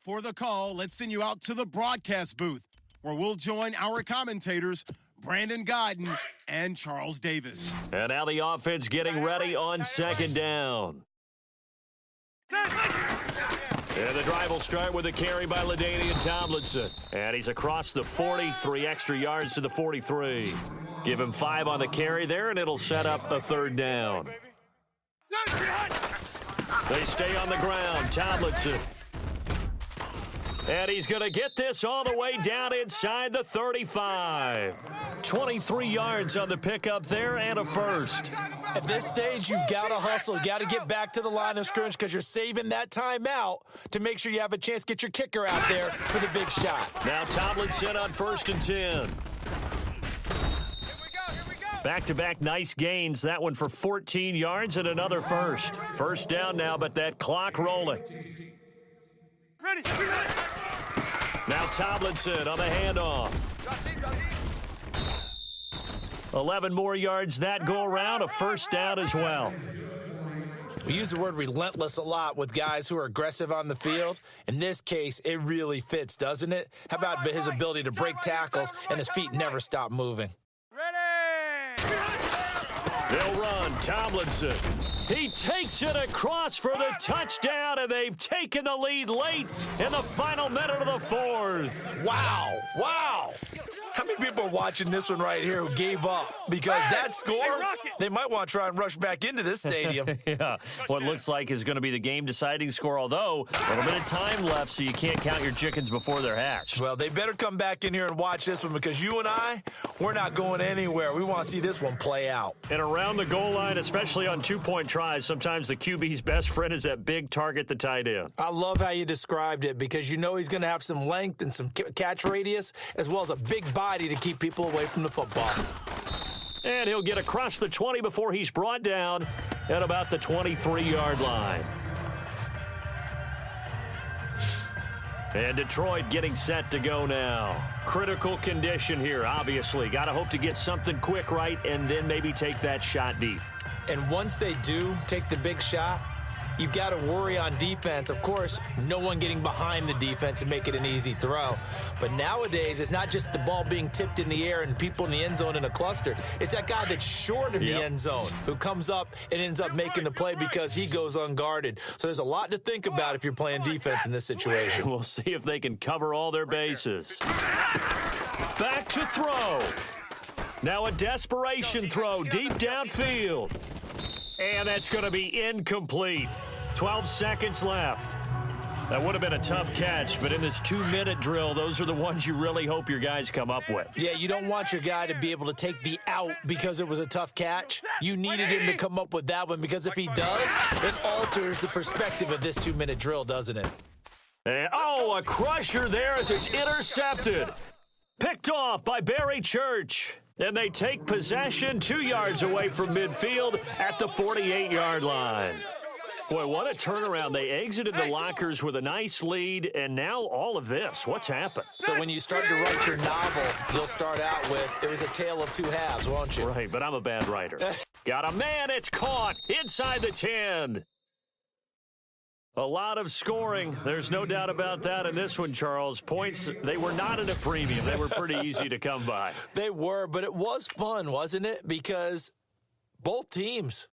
For the call, let's send you out to the broadcast booth, where we'll join our commentators, Brandon Godden and Charles Davis. And now the offense getting ready on second down. And the drive will start with a carry by LaDainian Tomlinson. And he's across the 40, 3 extra yards to the 43. Give him 5 on the carry there, and it'll set up a third down. They stay on the ground. Tomlinson. And he's going to get this all the way down inside the 35. 23 yards on the pickup there and a first. At this stage, you've got to hustle. Got to get back to the line of scrimmage because you're saving that timeout to make sure you have a chance to get your kicker out there for the big shot. Now Tomlinson on 1st and 10. Back-to-back nice gains. That one for 14 yards and another first. First down now, but that clock rolling. Ready. Now Tomlinson on the handoff. 11 more yards that go around, a first down as well. We use the word relentless a lot with guys who are aggressive on the field. In this case, it really fits, doesn't it? How about his ability to break tackles and his feet never stop moving? Ready. They'll run. Tomlinson. He takes it across for the touchdown, and they've taken the lead late in the final minute of the 4th. Wow. Wow. How many people are watching this one right here who gave up? Because that score, they might want to try and rush back into this stadium. Yeah, what looks like is going to be the game-deciding score, although a little bit of time left, so you can't count your chickens before they're hatched. Well, they better come back in here and watch this one because you and I, we're not going anywhere. We want to see this one play out. And around the goal line, especially on two-point tries, sometimes the QB's best friend is that big target, the tight end. I love how you described it because you know he's going to have some length and some catch radius as well as a big body to keep people away from the football. And he'll get across the 20 before he's brought down at about the 23-yard line. And Detroit getting set to go now. Critical condition here, obviously. Got to hope to get something quick right and then maybe take that shot deep. And once they do take the big shot, you've got to worry on defense. Of course, no one getting behind the defense and make it an easy throw. But nowadays, it's not just the ball being tipped in the air and people in the end zone in a cluster. It's that guy that's short of the end zone who comes up and ends up making the play because he goes unguarded. So there's a lot to think about if you're playing defense in this situation. We'll see if they can cover all their bases. Back to throw. Now a desperation throw deep downfield. And that's going to be incomplete. 12 seconds left. That would have been a tough catch, but in this 2-minute drill, those are the ones you really hope your guys come up with. Yeah, you don't want your guy to be able to take the out because it was a tough catch. You needed him to come up with that one because if he does, it alters the perspective of this 2-minute drill, doesn't it? And, oh, a crusher there as it's intercepted. Picked off by Barry Church. And they take possession 2 yards away from midfield at the 48-yard line. Boy, what a turnaround. They exited the lockers with a nice lead, and now all of this. What's happened? So when you start to write your novel, you'll start out with, it was a tale of two halves, won't you? Right, but I'm a bad writer. Got a man, it's caught inside the 10. A lot of scoring. There's no doubt about that in this one, Charles. Points, they were not at a premium. They were pretty easy to come by. They were, but it was fun, wasn't it? Because both teams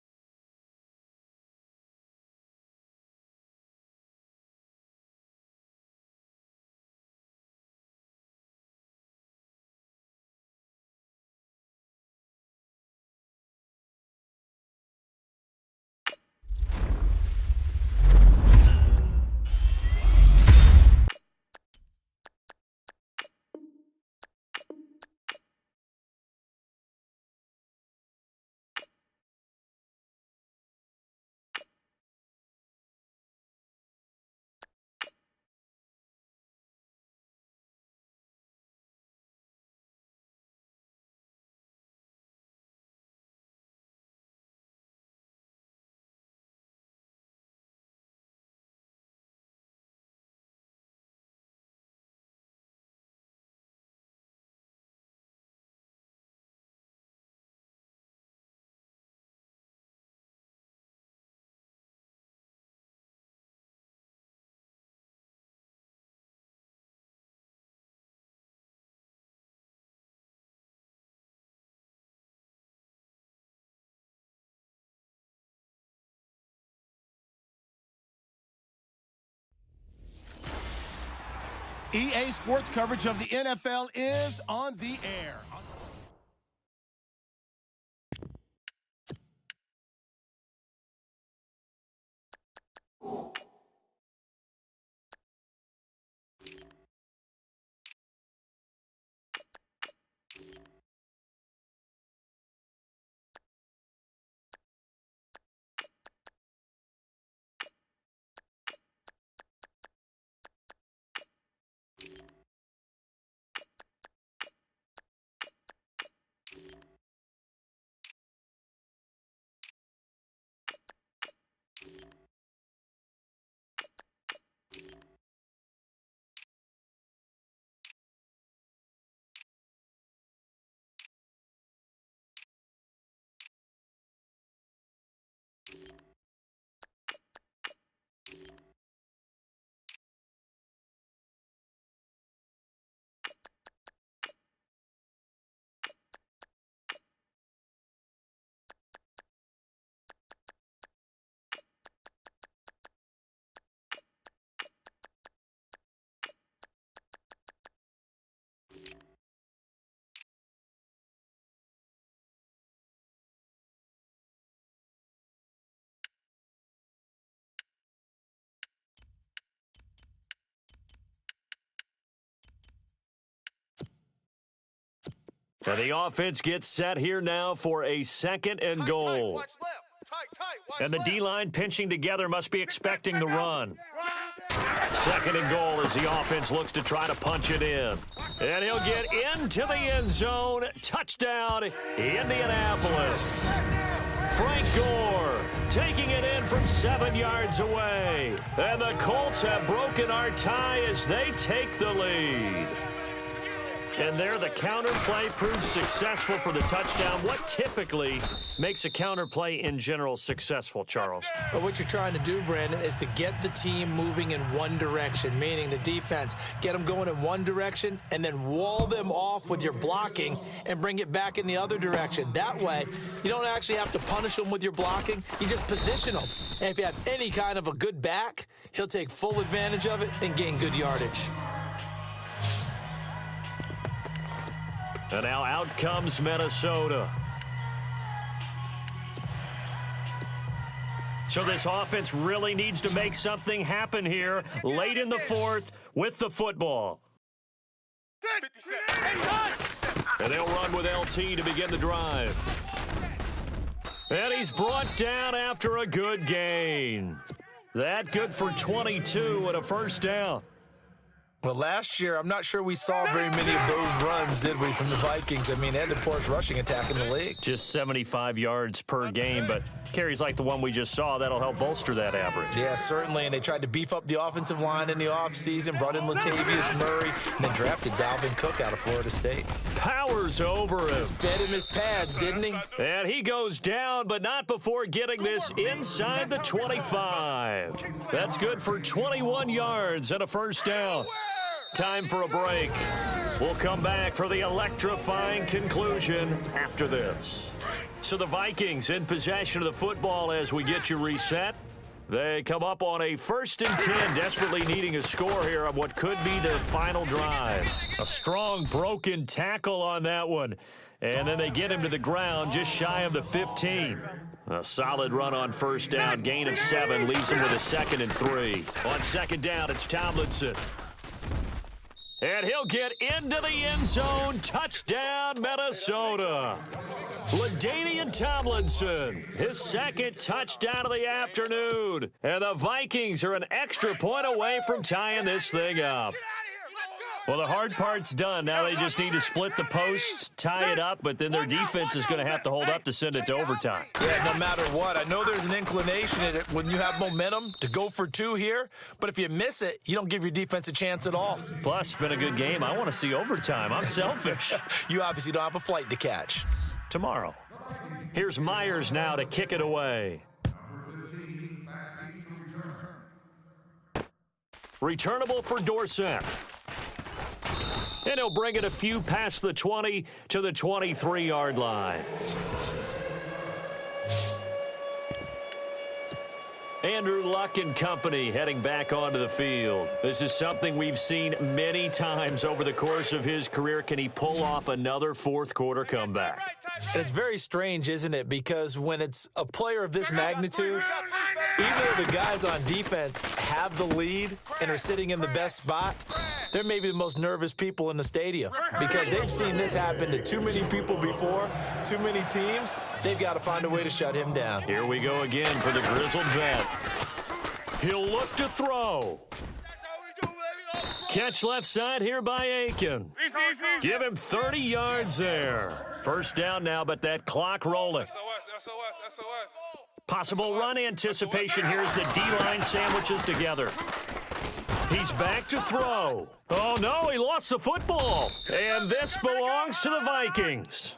EA Sports coverage of the NFL is on the air. And the offense gets set here now for a second and goal. And the D-line pinching together must be expecting the run. Second and goal as the offense looks to try to punch it in. And he'll get into the end zone. Touchdown, Indianapolis. Frank Gore taking it in from 7 yards away. And the Colts have broken our tie as they take the lead. And there, the counter play proves successful for the touchdown. What typically makes a counter play in general successful, Charles? But what you're trying to do, Brandon, is to get the team moving in one direction, meaning the defense. Get them going in one direction and then wall them off with your blocking and bring it back in the other direction. That way, you don't actually have to punish them with your blocking. You just position them. And if you have any kind of a good back, he'll take full advantage of it and gain good yardage. And now out comes Minnesota. So this offense really needs to make something happen here late in the fourth with the football. And they'll run with LT to begin the drive. And he's brought down after a good gain. That good for 22 and a first down. Well, last year, I'm not sure we saw very many of those runs, did we, from the Vikings? I mean, they had the poorest rushing attack in the league. Just 75 yards per game, but carries like the one we just saw, that'll help bolster that average. Yeah, certainly, and they tried to beef up the offensive line in the offseason, brought in Latavius Murray, and then drafted Dalvin Cook out of Florida State. Powers over him. Just fed him his pads, didn't he? And he goes down, but not before getting this inside the 25. That's good for 21 yards and a first down. Time for a break. We'll come back for the electrifying conclusion after this. So the Vikings in possession of the football as we get you reset. They come up on a 1st and 10, desperately needing a score here on what could be the final drive. A strong broken tackle on that one. And then they get him to the ground just shy of the 15. A solid run on first down, gain of 7, leaves him with a 2nd and 3. On second down, it's Tomlinson. And he'll get into the end zone. Touchdown, Minnesota. LaDainian Tomlinson, his 2nd touchdown of the afternoon. And the Vikings are an extra point away from tying this thing up. Well, the hard part's done. Now they just need to split the posts, tie it up, but then their defense is going to have to hold up to send it to overtime. Yeah, no matter what. I know there's an inclination in it when you have momentum to go for 2 here, but if you miss it, you don't give your defense a chance at all. Plus, it's been a good game. I want to see overtime. I'm selfish. You obviously don't have a flight to catch. Tomorrow. Here's Myers now to kick it away. Returnable for Dorsett. And he'll bring it a few past the 20 to the 23-yard line. Andrew Luck and company heading back onto the field. This is something we've seen many times over the course of his career. Can he pull off another fourth-quarter comeback? And it's very strange, isn't it? Because when it's a player of this magnitude, even though the guys on defense have the lead and are sitting in the best spot, they're maybe the most nervous people in the stadium because they've seen this happen to too many people before, too many teams. They've got to find a way to shut him down. Here we go again for the grizzled vet. He'll look to throw. Catch left side here by Aiken. Give him 30 yards there. First down now, but that clock rolling. Possible run anticipation here as the D-line sandwiches together. He's back to throw. Oh, no, he lost the football. And this belongs to the Vikings.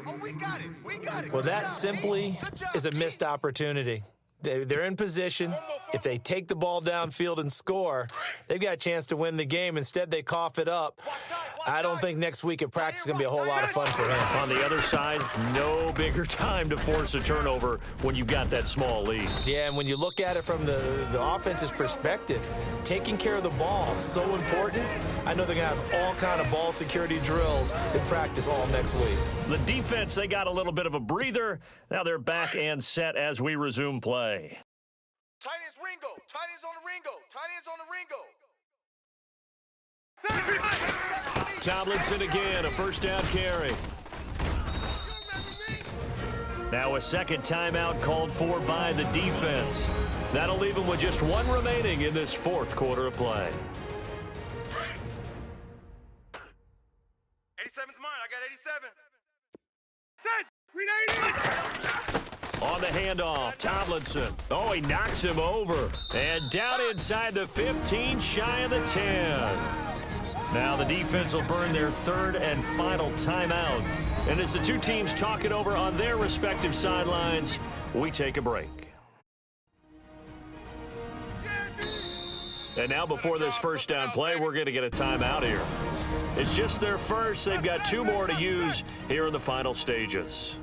Oh, we got it. We got it. Well, that simply is a missed opportunity. They're in position. If they take the ball downfield and score, they've got a chance to win the game. Instead, they cough it up. I don't think next week at practice is going to be a whole lot of fun for him. On the other side, no bigger time to force a turnover when you've got that small lead. Yeah, and when you look at it from the offense's perspective, taking care of the ball is so important. I know they're going to have all kind of ball security drills in practice all next week. The defense, they got a little bit of a breather. Now they're back and set as we resume play. Tight ends Ringo. Tight ends on the Ringo. Tight ends on the Ringo. Tomlinson again, a first down carry. Now a second timeout called for by the defense. That'll leave them with just one remaining in this fourth quarter of play. 87's mine. I got 87. Set. Green 80. On the handoff, Tomlinson. Oh, he knocks him over. And down inside the 15, shy of the 10. Now the defense will burn their third and final timeout. And as the two teams talk it over on their respective sidelines, we take a break. And now before this first down play, we're going to get a timeout here. It's just their first. They've got two more to use here in the final stages.